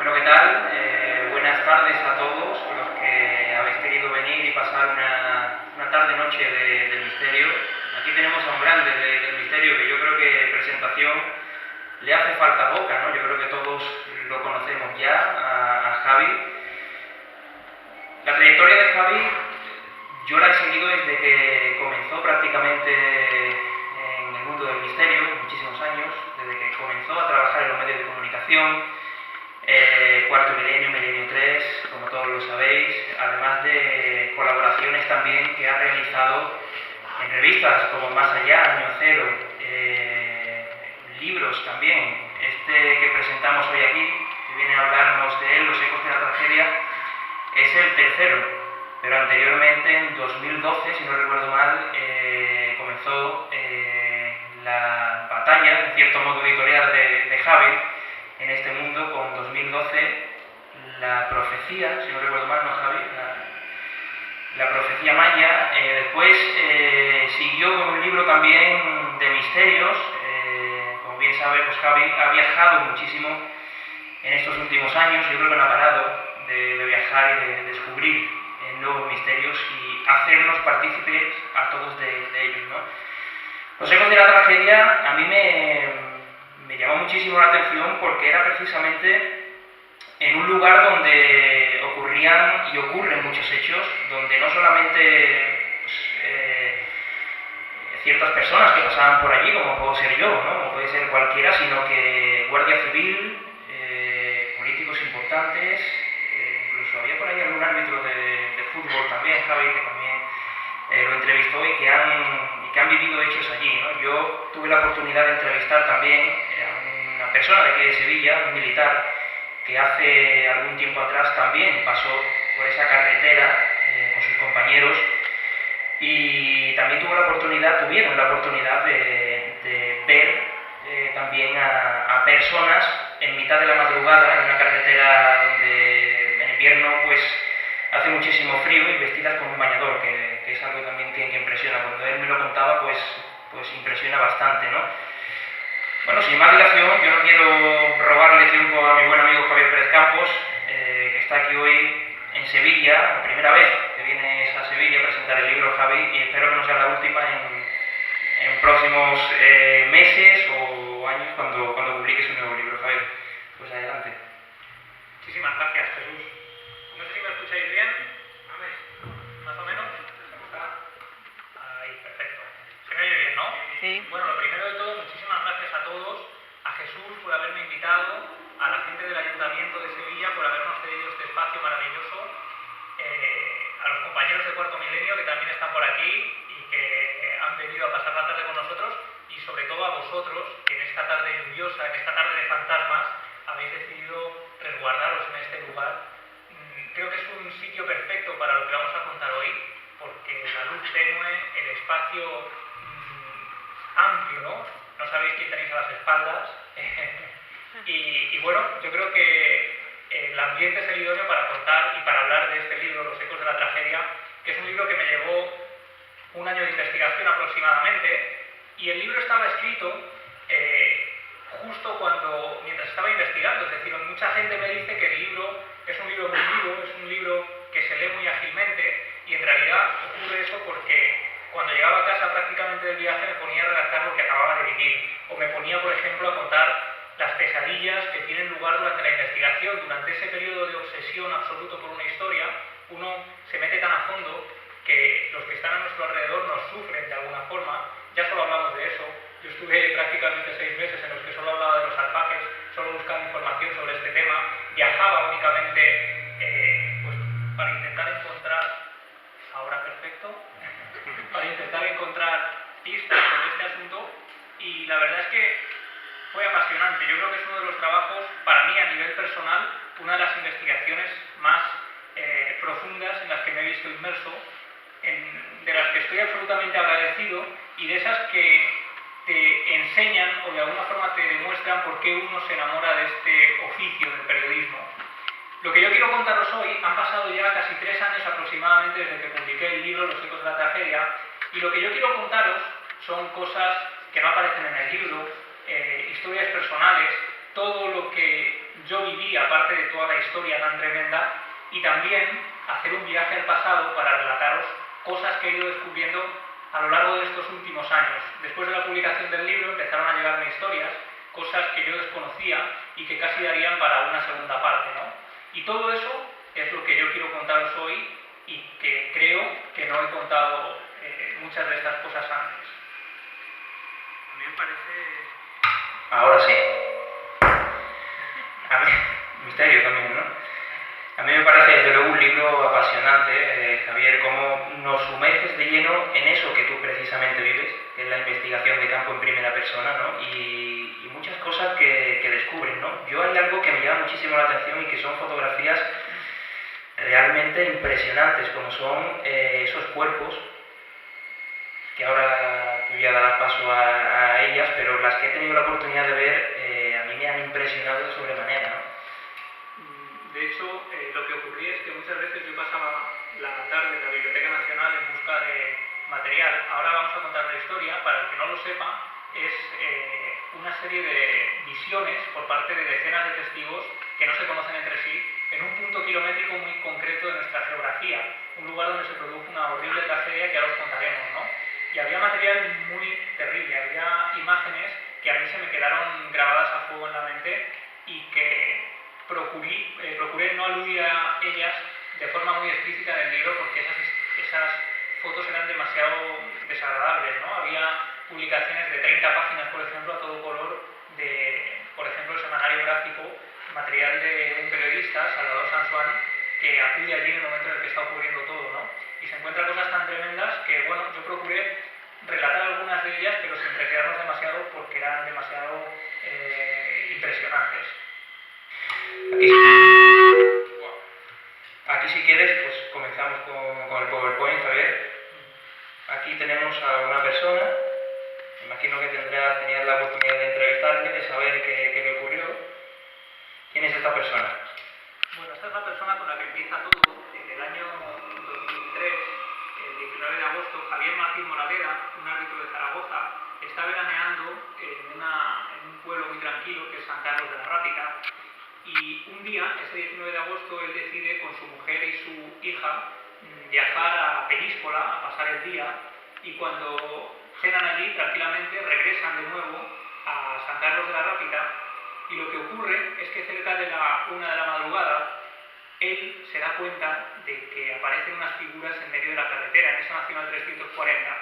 Bueno, ¿qué tal? Buenas tardes a todos los que habéis querido venir y pasar una tarde-noche del misterio. Aquí tenemos a un grande del misterio que yo creo que presentación le hace falta poca, ¿no? Yo creo que todos lo conocemos ya, a Javi. La trayectoria de Javi yo la he seguido desde que comenzó prácticamente en el mundo del misterio, muchísimos años, desde que comenzó a trabajar en los medios de comunicación. Cuarto Milenio, Milenio 3, como todos lo sabéis, además de colaboraciones también que ha realizado en revistas como Más Allá, Año Cero, libros también. Este que presentamos hoy aquí, que viene a hablarnos de él, Los ecos de la tragedia, es el tercero, pero anteriormente, en 2012, si no recuerdo mal, comenzó la batalla, en cierto modo editorial, de Javi en este mundo, con 2012, La Profecía, si no recuerdo mal, ¿no, Javi? La Profecía Maya. Después siguió con un libro también de misterios. Como bien sabe, pues Javi ha viajado muchísimo en estos últimos años. Yo creo que no ha parado de viajar y de descubrir nuevos misterios y hacernos partícipes a todos de ellos, ¿no? Los ecos de la tragedia a mí me llamó muchísimo la atención porque era precisamente en un lugar donde ocurrían y ocurren muchos hechos, donde no solamente ciertas personas que pasaban por allí, como puedo ser yo, ¿no? Como puede ser cualquiera, sino que Guardia Civil, políticos importantes, incluso había por ahí algún árbitro de fútbol también, Javi, que también lo entrevistó y que han vivido hechos allí, ¿no? Yo tuve la oportunidad de entrevistar también a una persona de aquí de Sevilla, un militar, que hace algún tiempo atrás también pasó por esa carretera con sus compañeros y también tuvieron la oportunidad de ver también a personas en mitad de la madrugada en una carretera donde en invierno pues hace muchísimo frío y vestidas con un bañador, que es algo también que impresiona. Cuando él me lo contaba, pues impresiona bastante, ¿no? Bueno, sin más dilación, yo no quiero robarle tiempo a mi buen amigo Javier Pérez Campos, que está aquí hoy en Sevilla, la primera vez que vienes a Sevilla a presentar el libro, Javi, y espero que no sea la última en próximos meses o años cuando publiques un nuevo libro, Javier. Pues adelante. Muchísimas gracias, Jesús. No sé si me escucháis bien. A ver, más o menos. Ahí, perfecto. ¿Se me oye bien, no? Sí. Bueno, lo primero de todo, muchísimas gracias a todos, a Jesús por haberme invitado, a la gente del Ayuntamiento de Sevilla por habernos cedido este espacio maravilloso, a los compañeros de Cuarto Milenio que también están por aquí y que han venido a pasar la tarde con nosotros, y sobre todo a vosotros que en esta tarde lluviosa, en esta tarde de fantasmas, habéis decidido resguardaros en este lugar. Creo que es un sitio perfecto para lo que vamos a contar hoy, porque la luz tenue, el espacio amplio, ¿no? No sabéis quién tenéis a las espaldas. y bueno, yo creo que el ambiente es el idóneo para contar y para hablar de este libro, Los ecos de la tragedia, que es un libro que me llevó un año de investigación aproximadamente, y el libro estaba escrito justo mientras estaba investigando. Es decir, mucha gente me dice que el libro es un libro muy vivo, es un libro que se lee muy ágilmente, y en realidad ocurre eso porque cuando llegaba a casa prácticamente del viaje me ponía a redactar lo que acababa de vivir, o me ponía, por ejemplo, a contar las pesadillas que tienen lugar durante la investigación. Durante ese periodo de obsesión absoluto por una historia, uno se mete tan a fondo que los que están a nuestro alrededor nos sufren de alguna forma. Ya solo hablamos de eso. Yo estuve prácticamente 6 meses en los que solo hablaba de los alpaques, solo buscaba información sobre este tema, viajaba únicamente pues, para intentar encontrar, ahora perfecto, para intentar encontrar pistas sobre este asunto, y la verdad es que fue apasionante. Yo creo que es uno de los trabajos, para mí a nivel personal, una de las investigaciones más profundas en las que me he visto inmerso, de las que estoy absolutamente agradecido, y de esas que te enseñan o de alguna forma te demuestran por qué uno se enamora de este oficio del periodismo. Lo que yo quiero contaros hoy, han pasado ya casi 3 años aproximadamente desde que publiqué el libro Los ecos de la tragedia, y lo que yo quiero contaros son cosas que no aparecen en el libro, historias personales, todo lo que yo viví, aparte de toda la historia tan tremenda, y también hacer un viaje al pasado para relataros cosas que he ido descubriendo a lo largo de estos últimos años. Después de la publicación del libro empezaron a llegarme historias, cosas que yo desconocía y que casi darían para una segunda parte, ¿no? Y todo eso es lo que yo quiero contaros hoy y que creo que no he contado muchas de estas cosas antes. A mí me parece... Ahora sí. A mí, misterio también, ¿no? A mí me parece desde luego un libro apasionante, Javier, cómo nos sumerges de lleno en eso que tú precisamente vives, que es la investigación de campo en primera persona, ¿no? Y muchas cosas que descubres, ¿no? Yo hay algo que me llama muchísimo la atención y que son fotografías realmente impresionantes, como son esos cuerpos, que ahora tú ya darás paso a ellas, pero las que he tenido la oportunidad de ver a mí me han impresionado de sobremanera, ¿no? De hecho, lo que ocurría es que muchas veces yo pasaba la tarde en la Biblioteca Nacional en busca de material. Ahora vamos a contar la historia. Para el que no lo sepa, es una serie de visiones por parte de decenas de testigos que no se conocen entre sí en un punto kilométrico muy concreto de nuestra geografía, un lugar donde se produjo una horrible tragedia que ahora os contaremos, ¿no? Y había material muy terrible, había imágenes que a mí se me quedaron grabadas a fuego en la mente y que procuré no aludir a ellas de forma muy explícita en el libro porque esas fotos eran demasiado desagradables, ¿no? Había publicaciones de 30 páginas, por ejemplo, a todo color de, por ejemplo, el semanario gráfico, material de un periodista, Salvador Sansuán, que acude allí en el momento en el que está ocurriendo todo, ¿no? Y se encuentra cosas tan tremendas que, bueno, yo procuré relatar algunas de ellas, pero sin recrearnos demasiado porque eran demasiado impresionantes. Aquí si quieres, pues comenzamos con el PowerPoint, Javier. Aquí tenemos a una persona, imagino que tenías la oportunidad de entrevistarle, de saber qué le ocurrió. ¿Quién es esta persona? Bueno, esta es la persona con la que empieza todo. En el año 2003, el 19 de agosto, Javier Martín Moraleda, un árbitro de Zaragoza, está veraneando en un pueblo muy tranquilo que es San Carlos de la Rápita. Y un día, ese 19 de agosto, él decide con su mujer y su hija viajar a Peñíscola a pasar el día, y cuando cenan allí tranquilamente regresan de nuevo a San Carlos de la Rápita, y lo que ocurre es que cerca de la 1 de la madrugada él se da cuenta de que aparecen unas figuras en medio de la carretera, en esa Nacional 340.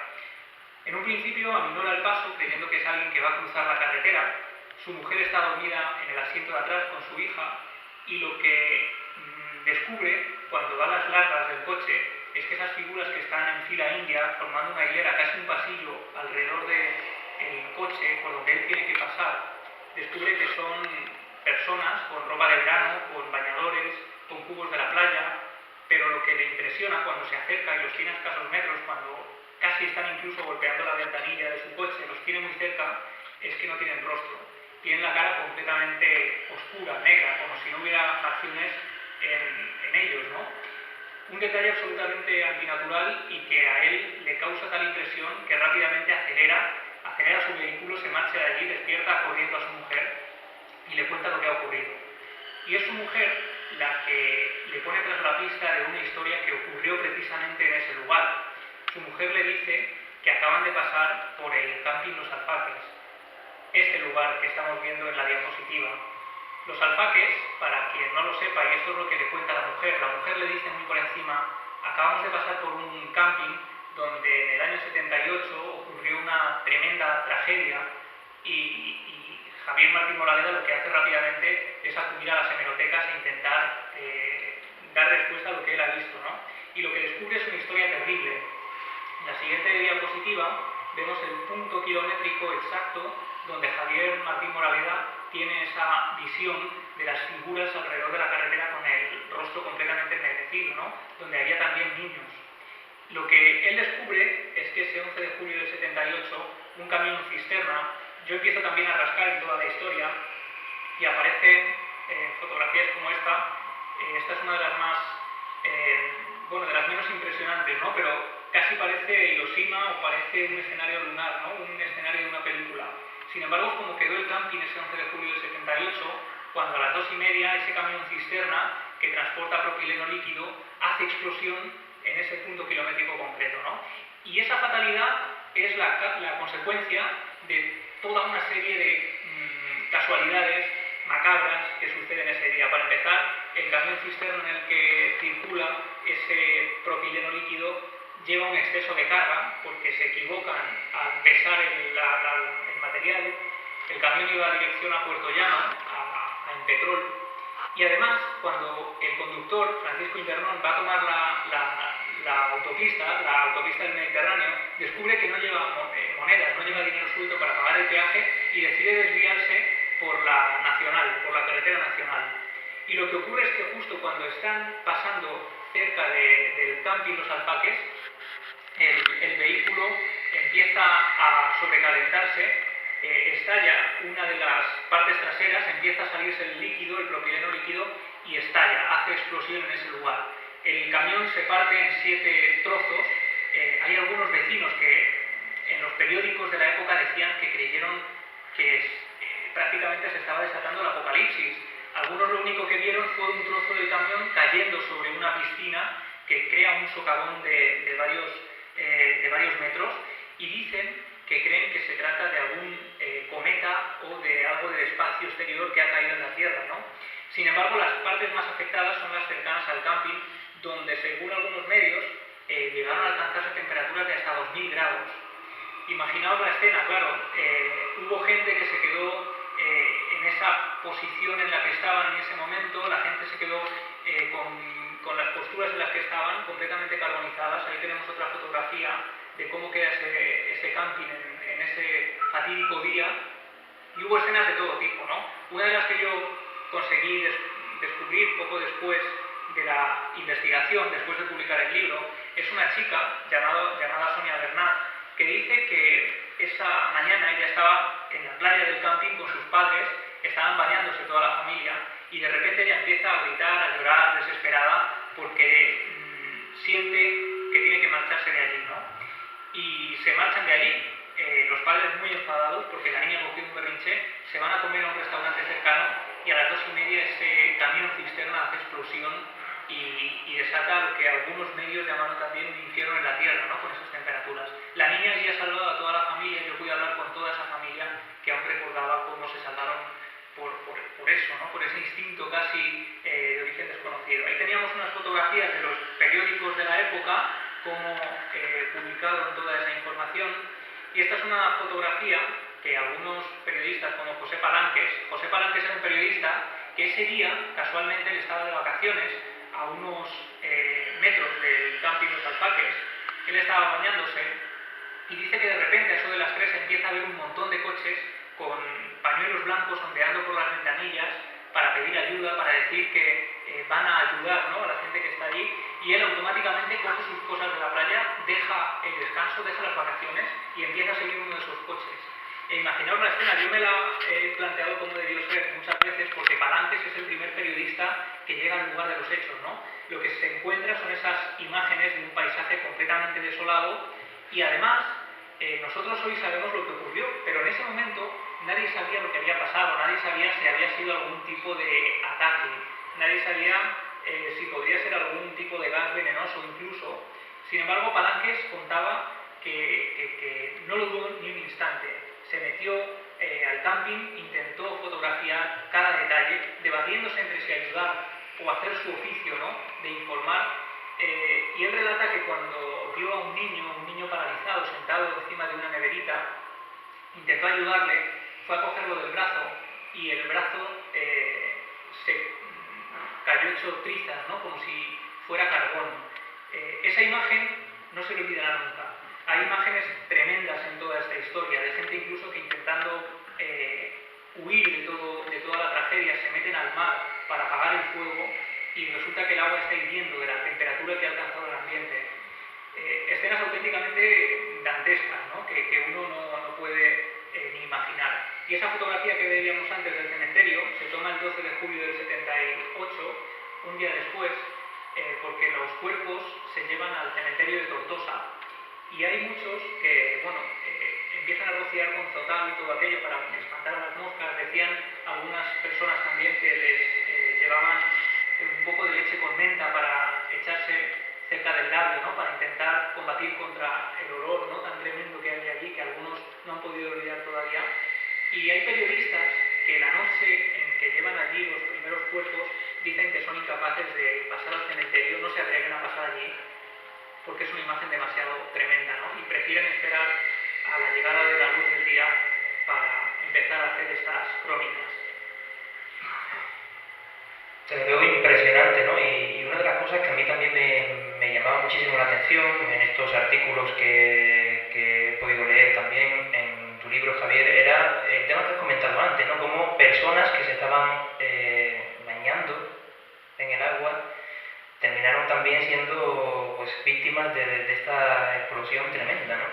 En un principio aminora el paso creyendo que es alguien que va a cruzar la carretera. Su mujer está dormida en el asiento de atrás con su hija, y lo que descubre cuando da las largas del coche es que esas figuras que están en fila india, formando una hilera, casi un pasillo alrededor del coche por donde él tiene que pasar, descubre que son personas con ropa de verano, con bañadores, con cubos de la playa, pero lo que le impresiona cuando se acerca y los tiene a escasos metros, cuando casi están incluso golpeando la ventanilla de su coche, los tiene muy cerca, es que no tienen rostro. Tienen la cara completamente oscura, negra, como si no hubiera facciones en ellos, ¿no? Un detalle absolutamente antinatural y que a él le causa tal impresión que rápidamente acelera su vehículo, se marcha de allí, despierta corriendo a su mujer y le cuenta lo que ha ocurrido. Y es su mujer la que le pone tras la pista de una historia que ocurrió precisamente en ese lugar. Su mujer le dice que acaban de pasar por el camping Los Alfaques, este lugar que estamos viendo en la diapositiva. Los Alfaques, para quien no lo sepa, y esto es lo que le cuenta la mujer le dice muy por encima: acabamos de pasar por un camping donde en el año 78 ocurrió una tremenda tragedia y Javier Martín Moraleda lo que hace rápidamente es acudir a las hemerotecas e intentar dar respuesta a lo que él ha visto, ¿no? Y lo que descubre es una historia terrible. En la siguiente diapositiva vemos el punto kilométrico exacto donde Javier Martín Moraleda tiene esa visión de las figuras alrededor de la carretera con el rostro completamente ennegrecido, ¿no? Donde había también niños. Lo que él descubre es que ese 11 de julio del 78, un camión cisterna, yo empiezo también a rascar en toda la historia y aparecen fotografías como esta. Esta es una de las más, de las menos impresionantes, ¿no? Pero casi parece Hiroshima o parece un escenario lunar, ¿no? Un escenario de una película. Sin embargo, como quedó el camping ese 11 de julio del 78, cuando a las 2:30 ese camión cisterna que transporta propileno líquido hace explosión en ese punto kilométrico concreto, ¿no? Y esa fatalidad es la consecuencia de toda una serie de casualidades macabras que suceden ese día. Para empezar, el camión cisterna en el que circula ese propileno líquido lleva un exceso de carga porque se equivocan al pesar el material. El camión iba a dirección a Puerto Llano, a Impetrol, y además cuando el conductor, Francisco Internón, va a tomar la autopista del Mediterráneo, descubre que no lleva monedas, no lleva dinero suelto para pagar el peaje y decide desviarse por la nacional, por la carretera nacional. Y lo que ocurre es que justo cuando están pasando cerca del camping Los Alfaques, el vehículo empieza a sobrecalentarse, estalla una de las partes traseras, empieza a salirse el líquido, el propileno líquido, y estalla, hace explosión en ese lugar. El camión se parte en 7 trozos. Hay algunos vecinos que en los periódicos de la época decían que creyeron que prácticamente se estaba desatando el apocalipsis. Algunos lo único que vieron fue un trozo del camión cayendo sobre una piscina que crea un socavón de varios metros, y dicen que creen que se trata de algún cometa o de algo del espacio exterior que ha caído en la Tierra, ¿no? Sin embargo, las partes más afectadas son las cercanas al camping, donde según algunos medios llegaron a alcanzarse temperaturas de hasta 2000 grados. Imaginaos la escena, claro, hubo gente que se quedó en esa posición en la que estaban en ese momento, la gente se quedó con las posturas en las que estaban completamente carbonizadas. Ahí tenemos otra fotografía de cómo queda ese camping en ese fatídico día, y hubo escenas de todo tipo, ¿no? Una de las que yo conseguí descubrir poco después de la investigación, después de publicar el libro, es una chica llamada Sonia Bernat, que dice que esa mañana ella estaba en la playa del camping con sus padres, estaban bañándose toda la familia, y de repente ella empieza a gritar, a llorar, desesperada, porque siente que tiene que marcharse de allí, ¿no? Y se marchan de allí, los padres muy enfadados porque la niña cogió un berrinche, se van a comer a un restaurante cercano, y a las 2:30 ese camión cisterna hace explosión y desata lo que algunos medios llamaron también un infierno en la tierra, ¿no? Con esas temperaturas. La niña había salvado a toda la familia. Yo pude hablar con toda esa familia que aún recordaba cómo se salvaron por eso, ¿no? Por ese instinto casi de origen desconocido. Ahí teníamos unas fotografías de los periódicos de la época, cómo publicaron toda esa información, y esta es una fotografía que algunos periodistas como José Palanques era un periodista que ese día casualmente él estaba de vacaciones a unos metros del camping Los Alfaques. Él estaba bañándose y dice que de repente a eso de las 3 empieza a haber un montón de coches con pañuelos blancos ondeando por las ventanillas para pedir ayuda, para decir que van a ayudar, ¿no?, a la gente que está allí, y él automáticamente coge sus cosas de la playa, deja el descanso, deja las vacaciones y empieza a seguir uno de esos coches. Imaginaos la escena. Yo me la he planteado cómo debió ser muchas veces, porque Palanques es el primer periodista que llega al lugar de los hechos, ¿no? Lo que se encuentra son esas imágenes de un paisaje completamente desolado, y además nosotros hoy sabemos lo que ocurrió, pero en ese momento nadie sabía lo que había pasado, nadie sabía si había sido algún tipo de ataque, nadie sabía si podría ser algún tipo de gas venenoso incluso. Sin embargo, Palanques contaba que no lo dudó ni un instante. Se metió al camping, intentó fotografiar cada detalle, debatiéndose entre si ayudar o hacer su oficio, ¿no?, de informar. Y él relata que cuando vio a un niño paralizado sentado encima de una neverita, intentó ayudarle, fue a cogerlo del brazo, y el brazo se cayó hecho trizas, ¿no?, como si fuera carbón. Esa imagen no se le olvidará nunca. Hay imágenes tremendas en toda esta historia, de gente incluso que intentando huir de toda la tragedia se meten al mar para apagar el fuego, y resulta que el agua está hirviendo de la temperatura que ha alcanzado el ambiente. Escenas auténticamente dantescas, ¿no?, que uno no puede ni imaginar. Y esa fotografía que veíamos antes del cementerio se toma el 12 de julio del 78, un día después, porque los cuerpos se llevan al cementerio de Tortosa, y hay muchos que, bueno, empiezan a rociar con zotal y todo aquello para espantar a las moscas. Decían algunas personas también que les llevaban un poco de leche con menta para echarse cerca del labio, ¿no? Para intentar combatir contra el olor, ¿no? Tan tremendo que hay allí, que algunos no han podido olvidar todavía. Y hay periodistas que la noche en que llevan allí los primeros cuerpos dicen que son incapaces de pasar al cementerio, no se atreven a pasar allí porque es una imagen demasiado tremenda, ¿no? Y prefieren esperar a la llegada de la luz del día para empezar a hacer estas crónicas. Te veo impresionante, ¿no? Y una de las cosas que a mí también me llamaba muchísimo la atención en estos artículos que he podido leer también en tu libro, Javier, era el tema que has comentado antes, ¿no? Como personas que se estaban bañando en el agua terminaron también siendo pues, víctimas de esta explosión tremenda, ¿no?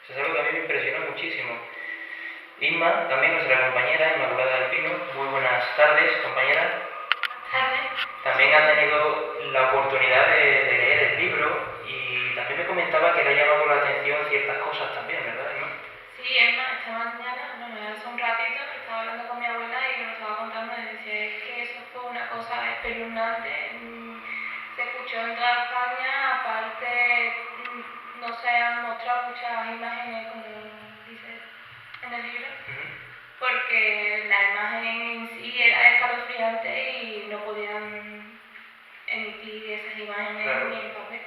Eso es algo que a mí me impresionó muchísimo. Inma, también nuestra compañera, Inmaculada del Pino, muy buenas tardes, compañera. También ha tenido la oportunidad de leer el libro y también me comentaba que le ha llamado la atención ciertas cosas también, ¿verdad, Inma? Sí, Emma, esta mañana, bueno, hace un ratito estaba hablando con mi abuela y me lo estaba contando y decía, es que eso fue una cosa espeluznante. Se escuchó en toda España, aparte no se han mostrado muchas imágenes como dice en el libro, porque la imagen en sí era escalofriante y no podían emitir esas imágenes Claro. ni en papel.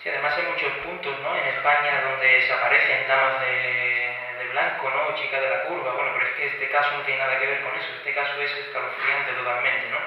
Sí, además hay muchos puntos, ¿no? En España donde se aparecen damas de blanco, ¿no? Chicas de la curva, bueno, pero es que este caso no tiene nada que ver con eso, este caso es escalofriante totalmente, ¿no?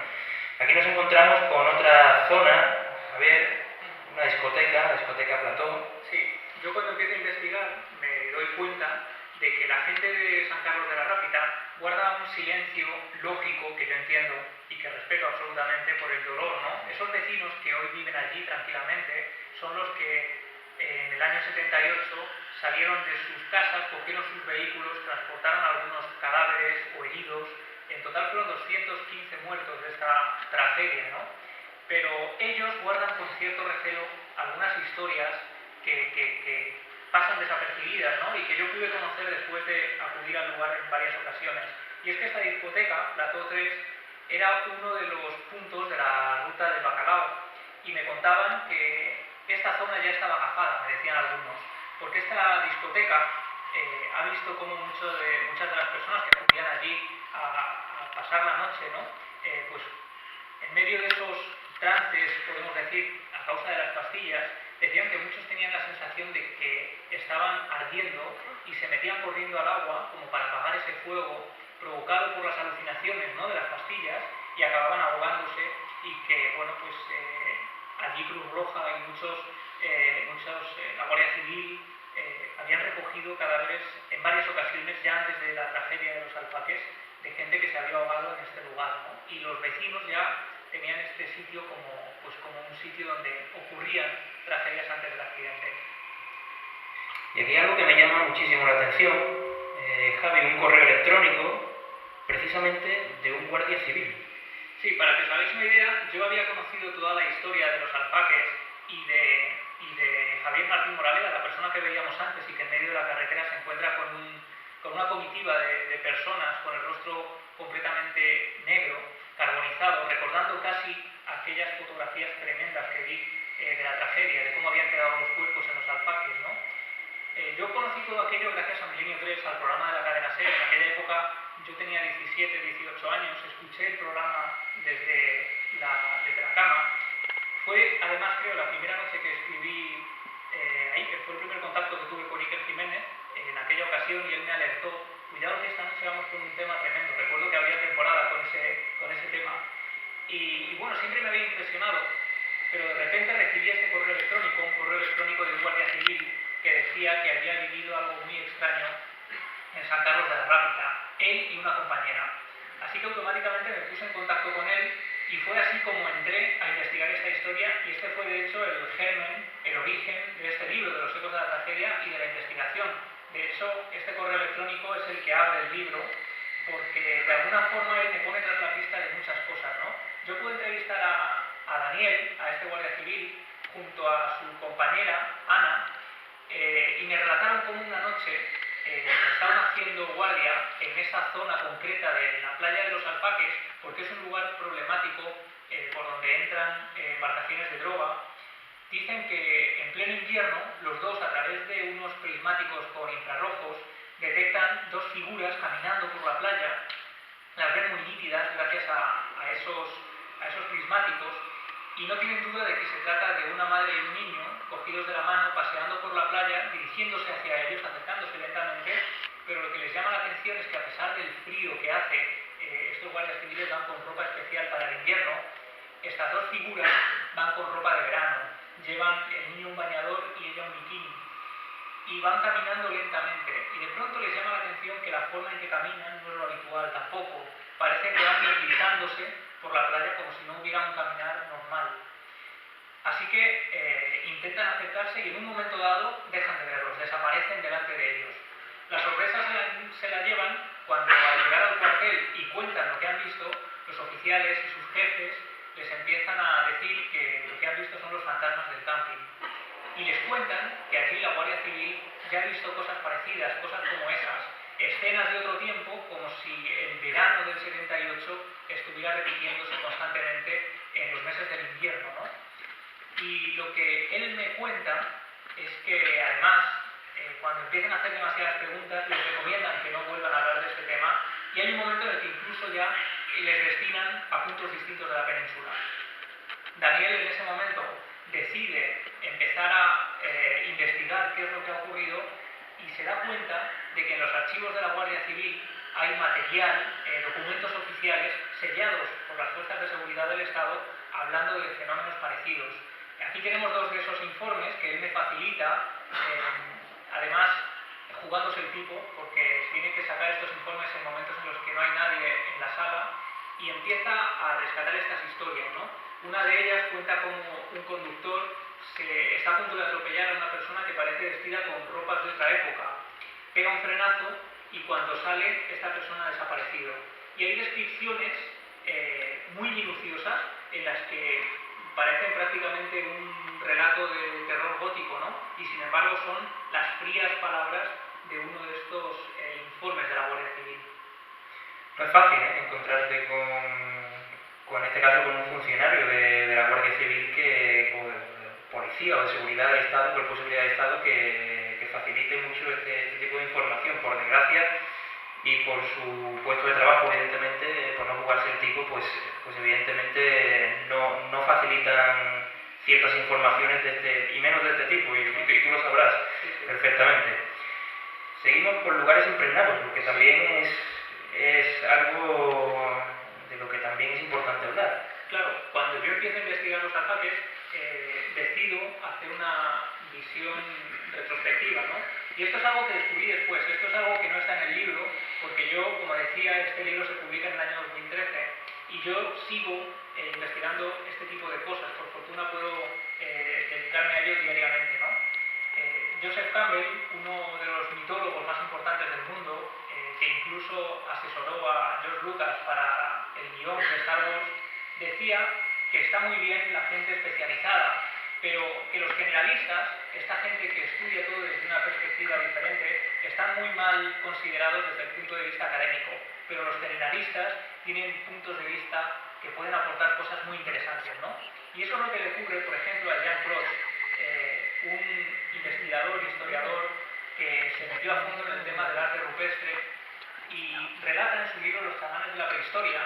Aquí nos encontramos con otra zona, a ver, una discoteca, la discoteca Platón. Sí, yo cuando empiezo a investigar me doy cuenta de que la gente de San Carlos de la Rápita guarda un silencio lógico que yo entiendo y que respeto absolutamente por el dolor, ¿no? Esos vecinos que hoy viven allí tranquilamente son los que en el año 78 salieron de sus casas, cogieron sus vehículos, transportaron algunos cadáveres o heridos. En total fueron 215 muertos de esta tragedia, ¿no? Pero ellos guardan con cierto recelo algunas historias que pasan desapercibidas, ¿no? Y que yo pude conocer después de acudir al lugar en varias ocasiones. Y es que esta discoteca, Plató 3, era uno de los puntos de la ruta del bacalao. Y me contaban que esta zona ya estaba agafada, me decían algunos, porque esta discoteca ha visto como muchas de las personas que acudían allí a pasar la noche, ¿no? Pues en medio de esos trances, podemos decir, a causa de las pastillas, decían que muchos tenían la sensación de que estaban ardiendo y se metían corriendo al agua como para apagar ese fuego provocado por las alucinaciones, ¿no? De las pastillas y acababan ahogándose y que, bueno, pues allí Cruz Roja y la Guardia Civil habían recogido cadáveres en varias ocasiones ya antes de la tragedia de los Alfaques de gente que se había ahogado en este lugar, ¿no? Y los vecinos ya tenían este sitio como un sitio donde ocurrían tragedias antes del accidente. Y aquí hay algo que me llama muchísimo la atención, Javi, un correo electrónico precisamente de un guardia civil. Sí, para que os hagáis una idea, yo había conocido toda la historia de los Alfaques y de Javier Martín Moraleda, la persona que veíamos antes y que en medio de la carretera se encuentra con una comitiva de personas con el rostro completamente negro, carbonizado, recordando casi aquellas fotografías tremendas que vi de la tragedia, de cómo habían quedado los cuerpos en los Alfaques, ¿no? Yo conocí todo aquello gracias a Milenio 3, al programa de la cadena SER. En aquella época yo tenía 17, 18 años, escuché el programa desde la cama. Fue además, creo, la primera noche que escribí ahí, que fue el primer contacto que tuve con Iker Jiménez en aquella ocasión, y él me alertó: cuidado que esta noche vamos con un tema tremendo. Recuerdo que había temporada con ese tema. Y bueno, siempre me había impresionado, pero de repente recibí este correo electrónico, un correo electrónico de un guardia civil que decía que había vivido algo muy extraño en San Carlos de la Rápita, él y una compañera. Así que automáticamente me puse en contacto con él y fue así como entré a investigar esta historia, y este fue de hecho el germen, el origen de este libro, de los ecos de la tragedia y de la investigación. De hecho, este correo electrónico es el que abre el libro, porque de alguna forma él me pone tras la pista de muchas cosas, ¿no? Yo pude entrevistar a Daniel, a este guardia civil, junto a su compañera, Ana, y me relataron cómo una noche estaban haciendo guardia en esa zona concreta de la playa de los Alfaques, porque es un lugar problemático por donde entran embarcaciones de droga. Dicen que en pleno invierno los dos, a través de unos prismáticos con infrarrojos, detectan dos figuras caminando por la playa, las ven muy nítidas gracias a esos prismáticos, y no tienen duda de que se trata de una madre y un niño cogidos de la mano, paseando por la playa, dirigiéndose hacia ellos, acercándose lentamente, pero lo que les llama la atención es que a pesar del frío que hace, estos guardias civiles van con ropa especial para el invierno. Estas dos figuras van con ropa de verano, llevan el niño un bañador y ella un bikini, y van caminando lentamente, y de pronto les llama la atención que la forma en que caminan no es lo habitual tampoco. Parece que van deslizándose por la playa como si no hubiera un caminar normal. Así que intentan acercarse y en un momento dado dejan de verlos, desaparecen delante de ellos. La sorpresa se la llevan cuando, al llegar al cuartel y cuentan lo que han visto, los oficiales y sus jefes les empiezan a decir que lo que han visto son los fantasmas del camping. Y les cuentan que allí la Guardia Civil ya ha visto cosas parecidas, cosas como esas, escenas de otro tiempo, como si el verano del 78 estuviera repitiéndose constantemente en los meses del invierno, ¿no? Y lo que él me cuenta es que además, cuando empiezan a hacer demasiadas preguntas, les recomiendan que no vuelvan a hablar de este tema, y hay un momento en el que incluso ya les destinan a puntos distintos de la península. Daniel en ese momento decide empezar a investigar qué es lo que ha ocurrido y se da cuenta de que en los archivos de la Guardia Civil hay material, documentos oficiales sellados por las fuerzas de seguridad del Estado hablando de fenómenos parecidos. Aquí tenemos dos de esos informes que él me facilita, además jugándose el tipo, porque tiene que sacar estos informes en momentos en los que no hay nadie en la sala, y empieza a rescatar estas historias, ¿no? Una de ellas cuenta como un conductor está a punto de atropellar a una persona que parece vestida con ropas de otra época. Pega un frenazo y cuando sale, esta persona ha desaparecido. Y hay descripciones muy minuciosas en las que parecen prácticamente un relato de terror gótico, ¿no? Y sin embargo son las frías palabras de uno de estos informes de la Guardia Civil. No es fácil encontrarte con este caso con un funcionario de la Guardia Civil o de policía o de seguridad del Estado, cuerpo de seguridad del Estado, que facilite mucho este tipo de información. Por desgracia, y por su puesto de trabajo, evidentemente, por no jugarse el tipo, pues evidentemente no facilitan ciertas informaciones y menos de este tipo, y tú lo sabrás perfectamente. Seguimos por lugares impregnados, porque también es algo de lo que también es importante hablar. Claro, cuando yo empiezo a investigar los ataques, decido hacer una visión retrospectiva, ¿no? Y esto es algo que descubrí después, esto es algo que no está en el libro, porque yo, como decía, este libro se publica en el año 2013, y yo sigo investigando este tipo de cosas. Por fortuna puedo dedicarme a ello diariamente, ¿no? Joseph Campbell, uno de los mitólogos más importantes del mundo, que incluso asesoró a George Lucas para el guión de Star Wars, decía que está muy bien la gente especializada, pero que los generalistas, esta gente que estudia todo desde una perspectiva diferente, están muy mal considerados desde el punto de vista académico, pero los generalistas tienen puntos de vista que pueden aportar cosas muy interesantes, ¿no? Y eso es lo que le ocurre, por ejemplo, a Jean Claude, un investigador, historiador, que se metió a fondo en el tema del arte rupestre y relata en su libro Los chamanes de la prehistoria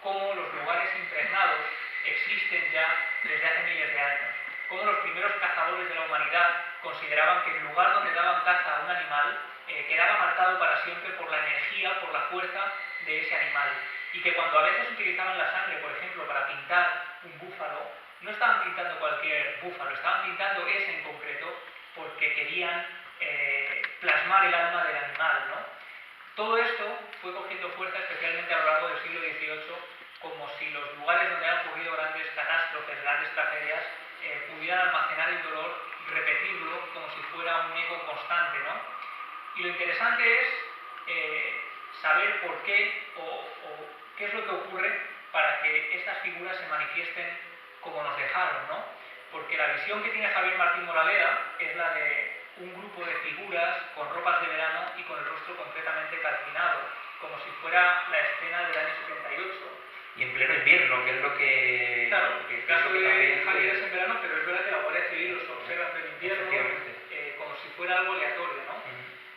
cómo los lugares impregnados existen ya desde hace miles de años, cómo los primeros cazadores de la humanidad consideraban que el lugar donde daban caza a un animal quedaba marcado para siempre por la energía, por la fuerza de ese animal, y que cuando a veces utilizaban la sangre, por ejemplo, para pintar un búfalo, no estaban pintando cualquier búfalo, estaban pintando ese en concreto porque querían plasmar el alma del animal, ¿no? Todo esto fue cogiendo fuerza especialmente a lo largo del siglo XVIII, como si los lugares donde han ocurrido grandes catástrofes, grandes tragedias, pudieran almacenar el dolor y repetirlo como si fuera un eco constante, ¿no? Y lo interesante es saber por qué o qué es lo que ocurre para que estas figuras se manifiesten como nos dejaron, ¿no? Porque la visión que tiene Javier Martín Moraleda es la de un grupo de figuras con ropas de verano y con el rostro completamente calcinado, como si fuera la escena del año 78. Y en pleno invierno, que es lo que... Claro, que el caso de también- Javier es en verano, pero es verdad que la Guardia Civil los observa en pleno invierno, Efectivamente. como si fuera algo aleatorio, ¿no?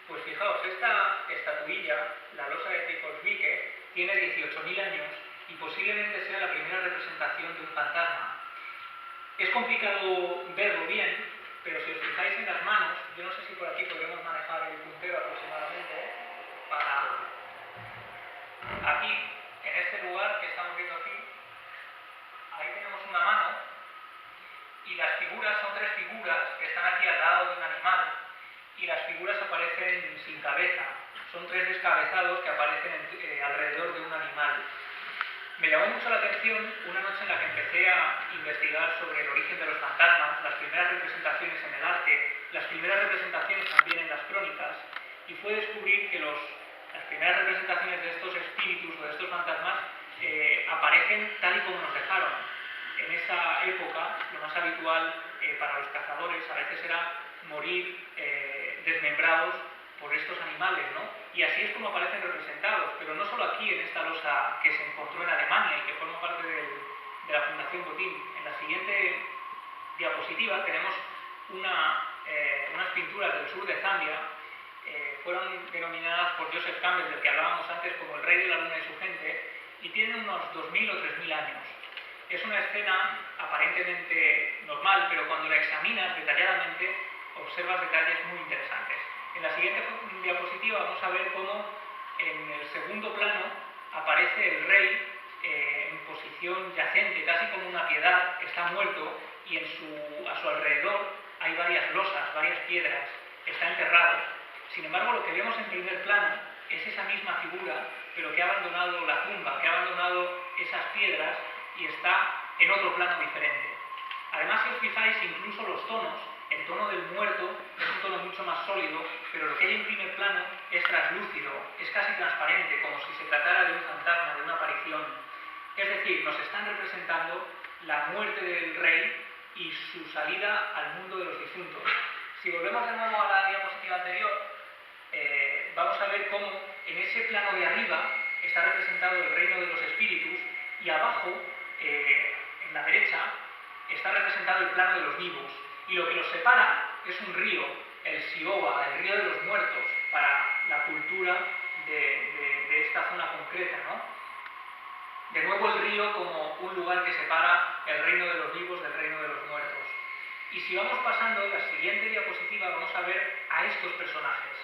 Pues fijaos, esta estatuilla, la losa de Ticolvique, tiene 18.000 años y posiblemente sea la primera representación de un fantasma. Es complicado verlo bien, pero si os fijáis en las manos, yo no sé si por aquí podremos manejar el puntero aproximadamente, para... Aquí, en este lugar que estamos viendo aquí, ahí tenemos una mano y las figuras son tres figuras que están aquí al lado de un animal y las figuras aparecen sin cabeza. Son tres descabezados que aparecen alrededor de un animal. Me llamó mucho la atención una noche en la que empecé a investigar sobre el origen de los fantasmas, las primeras representaciones en el arte, las primeras representaciones también en las crónicas, y fue descubrir que las primeras representaciones de estos espíritus o de estos fantasmas aparecen tal y como nos dejaron. En esa época, lo más habitual para los cazadores a veces era morir desmembrados por estos animales, ¿no? Y así es como aparecen representados, pero no solo aquí en esta losa que se encontró en Alemania y que forma parte de la Fundación Botín. En la siguiente diapositiva tenemos unas pinturas del sur de Zambia, fueron denominadas por Joseph Campbell, del que hablábamos antes, como el rey de la luna y su gente, y tienen unos 2.000 o 3.000 años. Es una escena aparentemente normal, pero cuando la examinas detalladamente observas detalles muy interesantes. En la siguiente diapositiva vamos a ver cómo en el segundo plano aparece el rey en posición yacente, casi como una piedad, está muerto y a su alrededor hay varias losas, varias piedras, está enterrado. Sin embargo, lo que vemos en primer plano es esa misma figura, pero que ha abandonado la tumba, que ha abandonado esas piedras y está en otro plano diferente. Además, si os fijáis, incluso los tonos, el tono del muerto es un tono mucho más sólido, pero lo que hay en primer plano es translúcido, es casi transparente, como si se tratara de un fantasma, de una aparición. Es decir, nos están representando la muerte del rey y su salida al mundo de los difuntos. Si volvemos de nuevo a la diapositiva anterior, vamos a ver cómo en ese plano de arriba está representado el reino de los espíritus y abajo, en la derecha, está representado el plano de los vivos. Y lo que los separa es un río, el Sioba, el río de los muertos, para la cultura de esta zona concreta, ¿no? De nuevo el río como un lugar que separa el reino de los vivos del reino de los muertos. Y si vamos pasando en la siguiente diapositiva vamos a ver a estos personajes.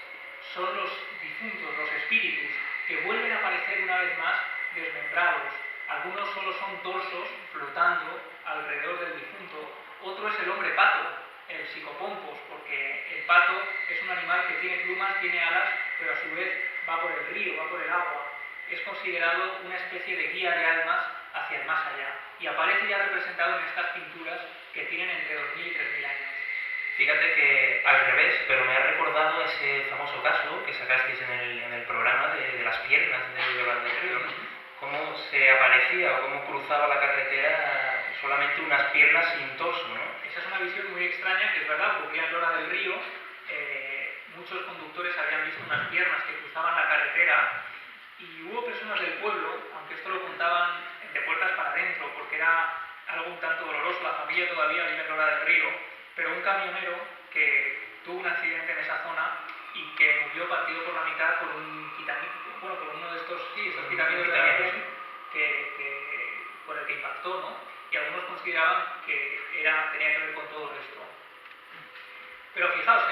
Son los difuntos, los espíritus, que vuelven a aparecer una vez más desmembrados. Algunos solo son torsos flotando alrededor del difunto. Otro es el hombre pato, el psicopompos, porque el pato es un animal que tiene plumas, tiene alas, pero a su vez va por el río, va por el agua. Es considerado una especie de guía de almas hacia el más allá. Y aparece ya representado en estas pinturas que tienen entre 2.000 y 3.000 años. Fíjate que al revés, pero me ha recordado ese famoso caso que sacasteis en el programa de las piernas de Yolanda del Río, cómo se aparecía o cómo cruzaba la carretera solamente unas piernas sin torso, ¿no? Esa es una visión muy extraña, que es verdad, ocurría en Lora del Río. Muchos conductores habían visto unas piernas que cruzaban la carretera y hubo personas del pueblo, aunque esto lo contaban de puertas para adentro, porque era algo un tanto doloroso, la familia todavía vive en Lora del Río, pero un camionero que tuvo un accidente en esa zona y que murió partido por la mitad por un por uno de estos quitamientos de avión por el que impactó, ¿no? Y algunos consideraban que tenía que ver con todo esto. Pero fijaos,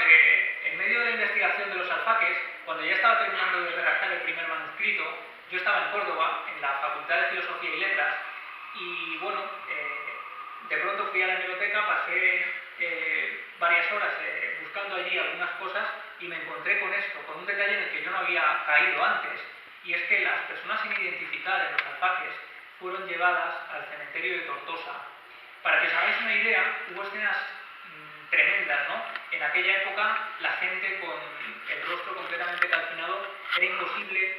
en medio de la investigación de los alfaques, cuando ya estaba terminando de redactar el primer manuscrito, yo estaba en Córdoba, en la Facultad de Filosofía y Letras, y bueno, de pronto fui a la biblioteca, pasé varias horas buscando allí algunas cosas y me encontré con esto, con un detalle en el que yo no había caído antes, y es que las personas sin identificar en los alfaques fueron llevadas al cementerio de Tortosa. Para que os hagáis una idea, hubo escenas tremendas, ¿no? En aquella época la gente con el rostro completamente calcinado era imposible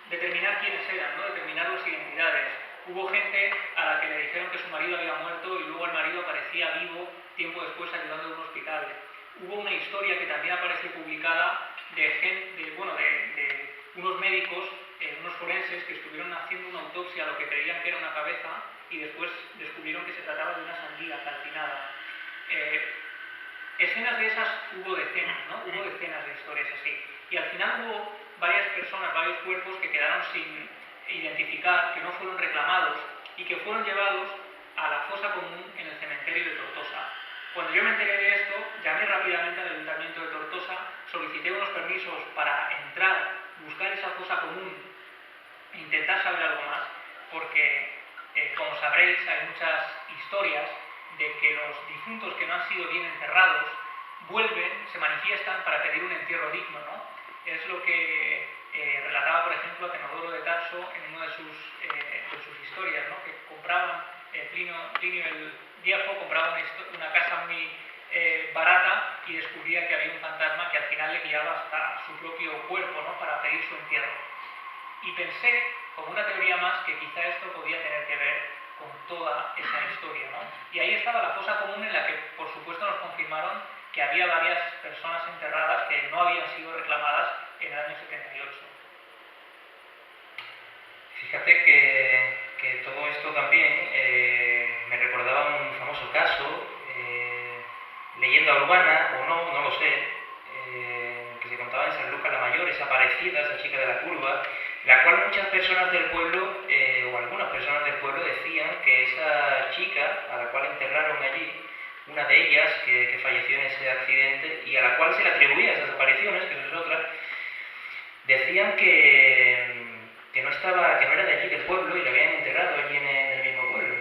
determinar quiénes eran, ¿no? Determinar las identidades. Hubo gente a la que le dijeron que su marido había muerto y luego el marido aparecía vivo tiempo después ayudando en un hospital. hubo una historia que también apareció publicada de unos médicos, unos forenses que estuvieron haciendo una autopsia a lo que creían que era una cabeza y después descubrieron que se trataba de una sandía calcinada. Escenas de esas hubo decenas, ¿no? Hubo decenas de historias así. Y al final hubo varias personas, varios cuerpos que quedaron sin identificar, que no fueron reclamados y que fueron llevados a la fosa común en el cementerio de Tortosa. Cuando yo me enteré de esto, llamé rápidamente al Ayuntamiento de Tortosa, solicité unos permisos para entrar, buscar esa fosa común e intentar saber algo más, porque, como sabréis, hay muchas historias de que los difuntos que no han sido bien enterrados vuelven, se manifiestan para pedir un entierro digno, ¿no? Es lo que relataba, por ejemplo, Atenodoro de Tarso en una de sus historias, ¿no? Que compraban, Plinio el Viejo compraba una casa muy barata y descubría que había un fantasma que al final le guiaba hasta su propio cuerpo, ¿no? Para pedir su entierro. Y pensé, como una teoría más, que quizá esto podía tener que ver con toda esa historia, ¿no? Y ahí estaba la fosa común en la que, por supuesto, nos confirmaron que había varias personas enterradas que no habían sido reclamadas en el año 78. Fíjate que todo esto también me recordaba un famoso caso, leyenda urbana o no, no lo sé, que se contaba en Sanlúcar la Mayor, esa parecida, esa chica de la curva, la cual muchas personas del pueblo, o algunas personas del pueblo, decían que esa chica, a la cual enterraron allí, una de ellas que falleció en ese accidente y a la cual se le atribuía esas apariciones, que eso es otra, decían que no era de allí del pueblo y la habían enterrado allí en el mismo pueblo.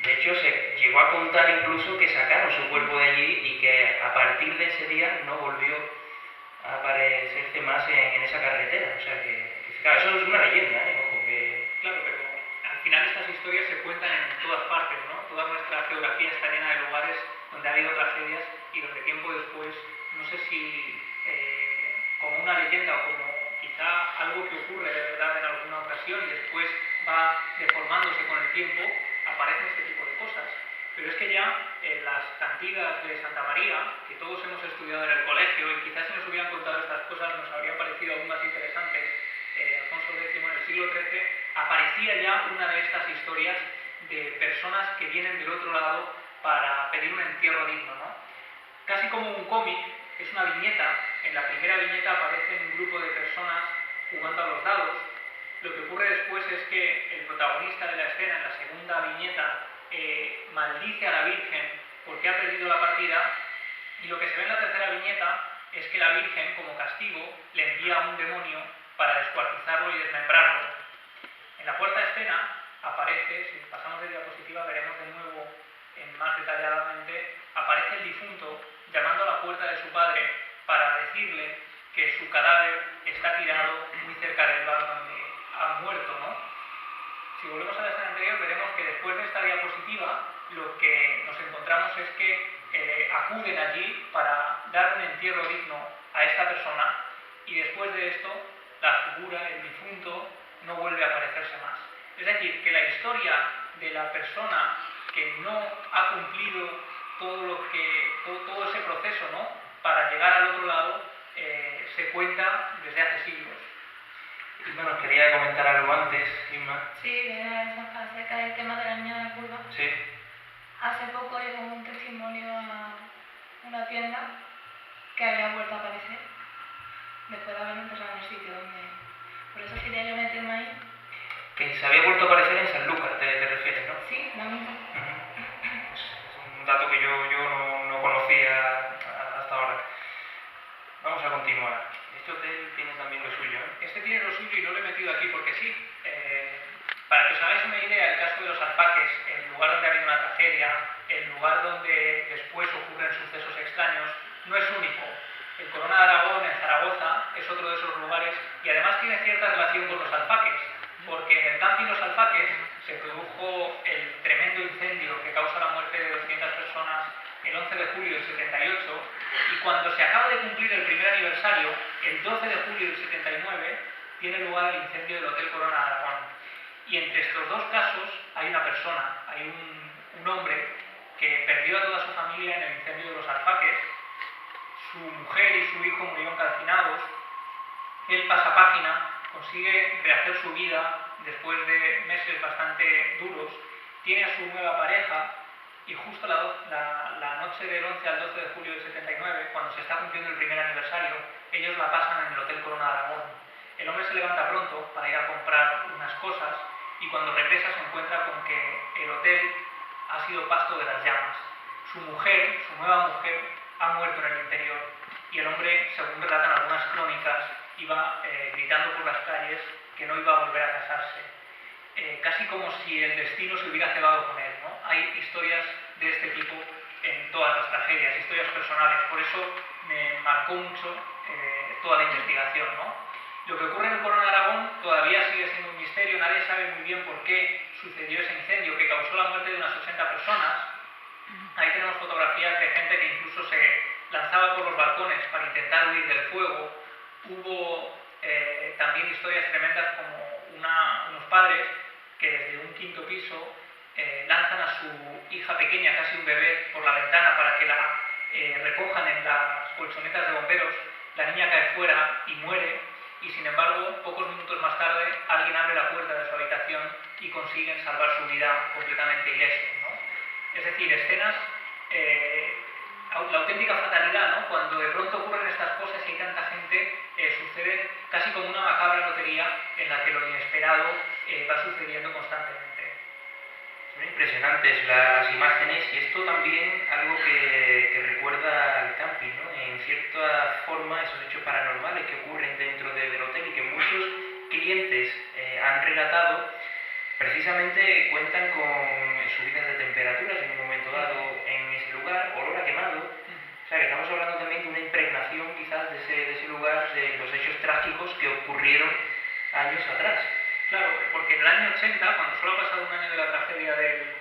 De hecho, se llegó a contar incluso que sacaron su cuerpo de allí y que a partir de ese día no volvió a aparecerse más en esa carretera. O sea que claro, eso es una leyenda, ojo, que... Claro, pero al final estas historias se cuentan en todas partes, ¿no? Toda nuestra geografía está llena de lugares donde ha habido tragedias y donde tiempo después, no sé si como una leyenda o como quizá algo que ocurre de verdad en alguna ocasión y después va deformándose con el tiempo, aparecen este tipo de cosas. Pero es que ya en las cantigas de Santa María, que todos hemos estudiado en el colegio y quizás si nos hubieran contado estas cosas nos habrían parecido aún más interesantes, Alfonso X en el siglo XIII, aparecía ya una de estas historias de personas que vienen del otro lado para pedir un entierro digno, ¿no? Casi como un cómic, es una viñeta. En la primera viñeta aparece un grupo de personas jugando a los dados. Lo que ocurre después es que el protagonista de la escena, en la segunda viñeta, maldice a la Virgen porque ha perdido la partida, y lo que se ve en la tercera viñeta es que la Virgen, como castigo, le envía a un demonio para descuartizarlo y desmembrarlo. En la cuarta escena aparece, si pasamos de diapositiva veremos de nuevo más detalladamente, aparece el difunto llamando a la puerta de su padre para decirle que su cadáver está tirado muy cerca del bar donde ha muerto, ¿no? Si volvemos a la escena anterior veremos que después de esta diapositiva lo que nos encontramos es que acuden allí para dar un entierro digno a esta persona y después de esto la figura, el difunto, no vuelve a aparecerse más. Es decir, que la historia de la persona que no ha cumplido todo ese proceso, ¿no?, para llegar al otro lado, se cuenta desde hace siglos. Y bueno, quería comentar algo antes, Inma. Sí, acerca del tema de la niña de la curva. Sí. Hace poco llegó un testimonio a una tienda que había vuelto a aparecer después de haber enterrado en el sitio donde... Por eso quería yo meterme ahí. Que se había vuelto a aparecer en Sanlúcar, te refieres, ¿no? Sí, la misma. Es un dato que yo no conocía hasta ahora. Vamos a continuar. Este hotel tiene también lo suyo, ¿eh? Este tiene lo suyo y no lo he metido aquí porque sí. Para que os hagáis una idea, el caso de los alfaques, el lugar donde ha habido una tragedia, el lugar donde después ocurren sucesos extraños, no es único. El Corona de Aragón, en Zaragoza, es otro de esos lugares y además tiene cierta relación con los alfaques, porque en el camping Los Alfaques se produjo el tremendo incendio que causa la muerte de 200 personas el 11 de julio del 78 y cuando se acaba de cumplir el primer aniversario, el 12 de julio del 79, tiene lugar el incendio del Hotel Corona de Aragón. Y entre estos dos casos hay una persona, hay un hombre que perdió a toda su familia en el incendio de Los Alfaques su mujer y su hijo murieron calcinados. Él pasa página, consigue rehacer su vida después de meses bastante duros, tiene a su nueva pareja y justo la noche del 11 al 12 de julio del 79, cuando se está cumpliendo el primer aniversario, ellos la pasan en el Hotel Corona de Aragón. El hombre se levanta pronto para ir a comprar unas cosas y cuando regresa se encuentra con que el hotel ha sido pasto de las llamas. Su mujer, su nueva mujer, ha muerto en el interior y el hombre, según relatan algunas crónicas, iba gritando por las calles que no iba a volver a casarse. Casi como si el destino se hubiera cebado con él, ¿no? Hay historias de este tipo en todas las tragedias, historias personales, por eso me marcó mucho toda la investigación, ¿no? Lo que ocurre en el Corona de Aragón todavía sigue siendo un misterio, nadie sabe muy bien por qué sucedió ese incendio que causó la muerte de unas 80 personas. Ahí tenemos fotografías de gente que incluso se lanzaba por los balcones para intentar huir del fuego. Hubo también historias tremendas como unos padres que desde un quinto piso lanzan a su hija pequeña, casi un bebé, por la ventana para que la recojan en las colchonetas de bomberos. La niña cae fuera y muere y sin embargo pocos minutos más tarde alguien abre la puerta de su habitación y consiguen salvar su vida completamente ilesos, ¿no? Es decir, escenas, la auténtica fatalidad, ¿no? Cuando de pronto ocurren estas cosas y hay tanta gente, suceden casi como una macabra lotería en la que lo inesperado va sucediendo constantemente. Son impresionantes las imágenes y esto también algo que recuerda al camping, ¿no? En cierta forma esos hechos paranormales que ocurren dentro del hotel y que muchos clientes han relatado, precisamente cuentan con subidas de temperaturas en un momento dado en ese lugar, olor a quemado. O sea que estamos hablando también de una impregnación quizás de ese lugar, de los hechos trágicos que ocurrieron años atrás. Claro, porque en el año 80, cuando solo ha pasado un año de la tragedia del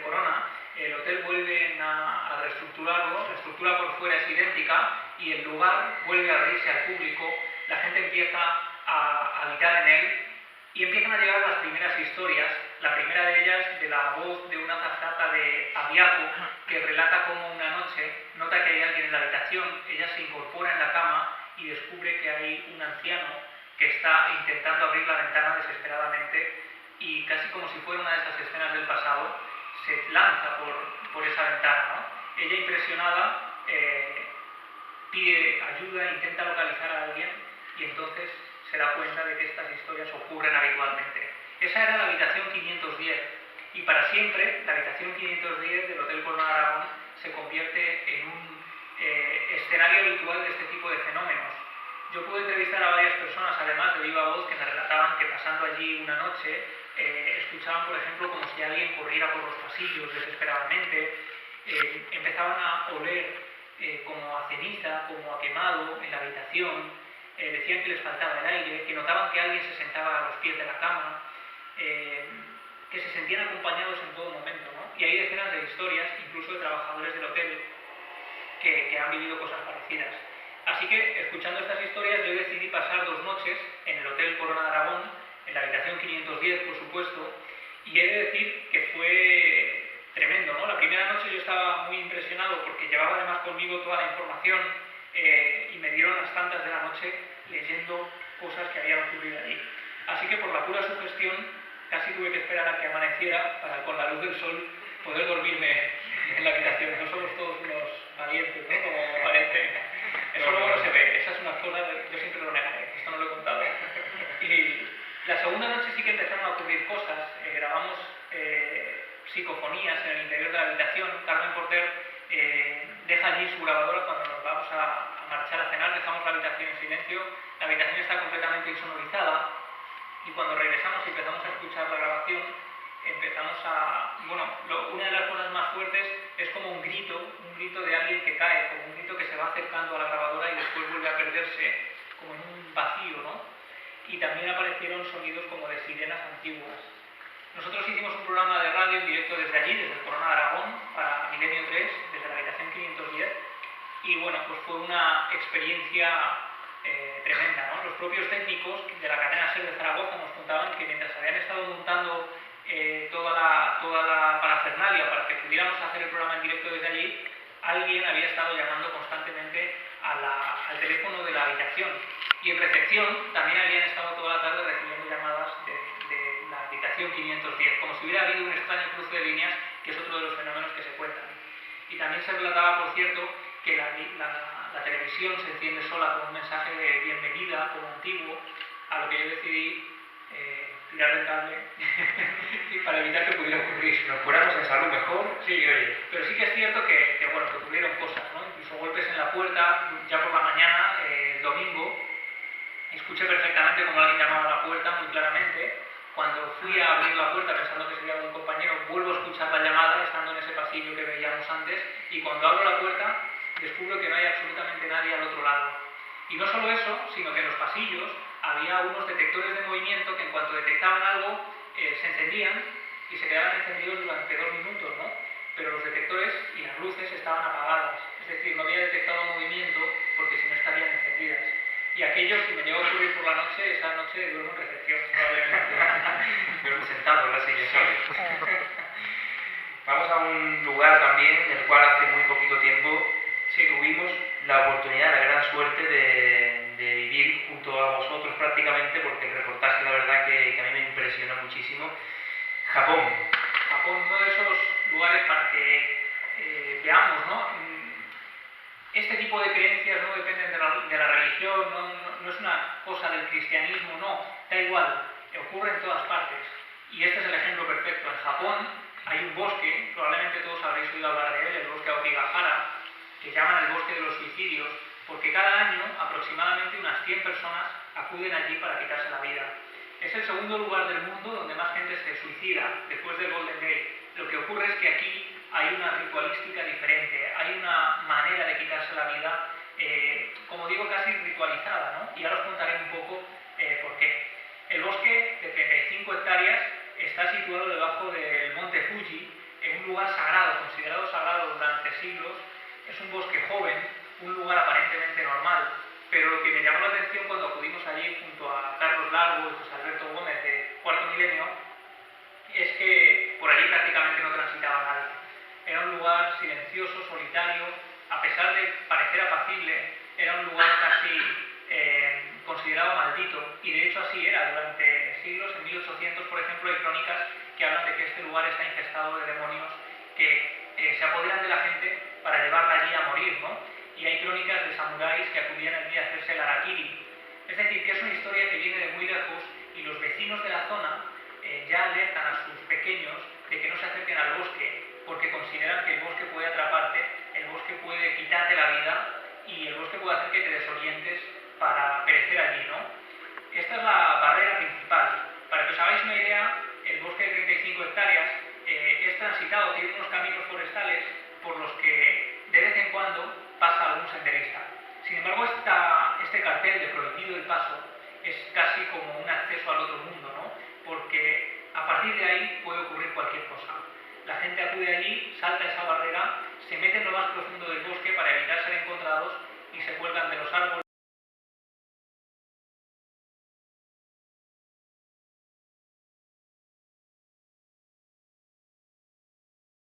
Corona, el hotel vuelve a reestructurarlo, la estructura por fuera es idéntica y el lugar vuelve a abrirse al público, la gente empieza a habitar en él y empiezan a llegar las primeras historias, la primera de ellas de la voz de una azafata de Aviaco que relata cómo una noche nota que hay alguien en la habitación, ella se incorpora en la cama y descubre que hay un anciano que está intentando abrir la ventana desesperadamente y casi como si fuera una de esas escenas del pasado, se lanza por esa ventana, ¿no? Ella impresionada pide ayuda, intenta localizar a alguien y entonces se da cuenta de que estas historias ocurren habitualmente. Esa era la habitación 510 y para siempre la habitación 510 del Hotel Corona de Aragón se convierte en un escenario habitual de este tipo de fenómenos. Yo pude entrevistar a varias personas, además de viva voz, que me relataban que pasando allí una noche escuchaban, por ejemplo, como si alguien corriera por los pasillos desesperadamente, empezaban a oler como a ceniza, como a quemado en la habitación, decían que les faltaba el aire, que notaban que alguien se sentaba a los pies de la cama, que se sentían acompañados en todo momento, ¿no? Y hay decenas de historias, incluso de trabajadores del hotel, que han vivido cosas parecidas. Así que, escuchando estas historias, yo decidí pasar 2 noches en el Hotel Corona de Aragón, en la habitación 510, por supuesto, y he de decir que fue tremendo, ¿no? La primera noche yo estaba muy impresionado porque llevaba además conmigo toda la información y me dieron las tantas de la noche leyendo cosas que habían ocurrido allí. Así que por la pura sugestión casi tuve que esperar a que amaneciera para con la luz del sol poder dormirme en la habitación. No somos todos unos valientes, ¿no? Como parece. Eso luego no se ve, esa es una cosa, yo siempre lo negaré, esto no lo he contado. Y la segunda noche sí que empezaron a ocurrir cosas, grabamos psicofonías en el interior de la habitación. Carmen Porter deja allí su grabadora cuando nos vamos a marchar a cenar, dejamos la habitación en silencio, la habitación está completamente insonorizada y cuando regresamos y empezamos a escuchar la grabación, empezamos a... Bueno, una de las cosas más fuertes es como un grito de alguien que cae, como un grito que se va acercando a la grabadora y después vuelve a perderse como en un vacío, ¿no? Y también aparecieron sonidos como de sirenas antiguas. Nosotros hicimos un programa de radio en directo desde allí, desde el Corona de Aragón, para Milenio 3, desde la habitación 510, y bueno, pues fue una experiencia tremenda, ¿no? Los propios técnicos de la cadena SER de Zaragoza nos contaban que mientras habían estado montando toda la parafernalia para que pudiéramos hacer el programa en directo desde allí, alguien había estado llamando constantemente a al teléfono de la habitación. Y en recepción también habían estado toda la tarde recibiendo llamadas de la habitación 510, como si hubiera habido un extraño cruce de líneas, que es otro de los fenómenos que se cuentan. Y también se relataba, por cierto, que la televisión se enciende sola con un mensaje de bienvenida, como antiguo, a lo que yo decidí tirar del cable y para evitar que pudiera ocurrir. Si nos curamos en salud mejor, sí, oye. Pero sí que es cierto que ocurrieron cosas, ¿no? Incluso golpes en la puerta, ya por la mañana, el domingo, escuché perfectamente cómo alguien llamaba a la puerta, muy claramente. Cuando fui a abrir la puerta pensando que sería un compañero, vuelvo a escuchar la llamada, estando en ese pasillo que veíamos antes, y cuando abro la puerta, descubro que no hay absolutamente nadie al otro lado. Y no solo eso, sino que en los pasillos había unos detectores de movimiento que en cuanto detectaban algo se encendían y se quedaban encendidos durante 2 minutos, ¿no? Pero los detectores y las luces estaban apagadas, es decir, no había detectado movimiento porque si no estarían encendidas. Y aquello, si me llegó a ocurrir por la noche, esa noche duermo en recepción, probablemente. Duermo sentado en la silla, ¿sabes? Vamos a un lugar también en el cual hace muy poquito tiempo tuvimos la oportunidad, la gran suerte de vivir junto a vosotros prácticamente, porque el reportaje la verdad que a mí me impresionó muchísimo. Japón. Japón, uno de esos lugares para que veamos, ¿no? Este tipo de creencias no dependen de la religión, no es una cosa del cristianismo, no, da igual, ocurre en todas partes. Y este es el ejemplo perfecto. En Japón hay un bosque, probablemente todos habréis oído hablar de él, el bosque Aokigahara, que llaman el bosque de los suicidios, porque cada año aproximadamente unas 100 personas acuden allí para quitarse la vida. Es el segundo lugar del mundo donde más gente se suicida después del Golden Gate. Lo que ocurre es que aquí hay una ritualística diferente, hay una manera de quitarse la vida, como digo, casi ritualizada, ¿no? Y ahora os contaré un poco por qué. El bosque de 35 hectáreas está situado debajo del monte Fuji, en un lugar sagrado, considerado sagrado durante siglos. Es un bosque joven, un lugar aparentemente normal, pero lo que me llamó la atención cuando acudimos allí junto a Carlos Largo y José Alberto Gómez de Cuarto Milenio es que por allí prácticamente no transitaba nadie. Era un lugar silencioso, solitario, a pesar de parecer apacible, era un lugar casi considerado maldito, y de hecho así era durante siglos. En 1800, por ejemplo, hay crónicas que hablan de que este lugar está infestado de demonios que se apoderan de la gente para llevarla allí a morir, ¿no? Y hay crónicas de samuráis que acudían allí a hacerse el harakiri. Es decir, que es una historia que viene de muy lejos y los vecinos de la zona ya alertan a sus pequeños de que no se acerquen al bosque porque consideran que el bosque puede atraparte, el bosque puede quitarte la vida y el bosque puede hacer que te desorientes para perecer allí, ¿no? Esta es la barrera principal. Para que os hagáis una idea, el bosque de 35 hectáreas es transitado, tiene unos caminos forestales por los que de vez en cuando pasa algún senderista. Sin embargo, este cartel de prohibido el paso es casi como un acceso al otro mundo, ¿no? Porque a partir de ahí puede ocurrir cualquier cosa. La gente acude allí, salta esa barrera, se mete en lo más profundo del bosque para evitar ser encontrados y se cuelgan de los árboles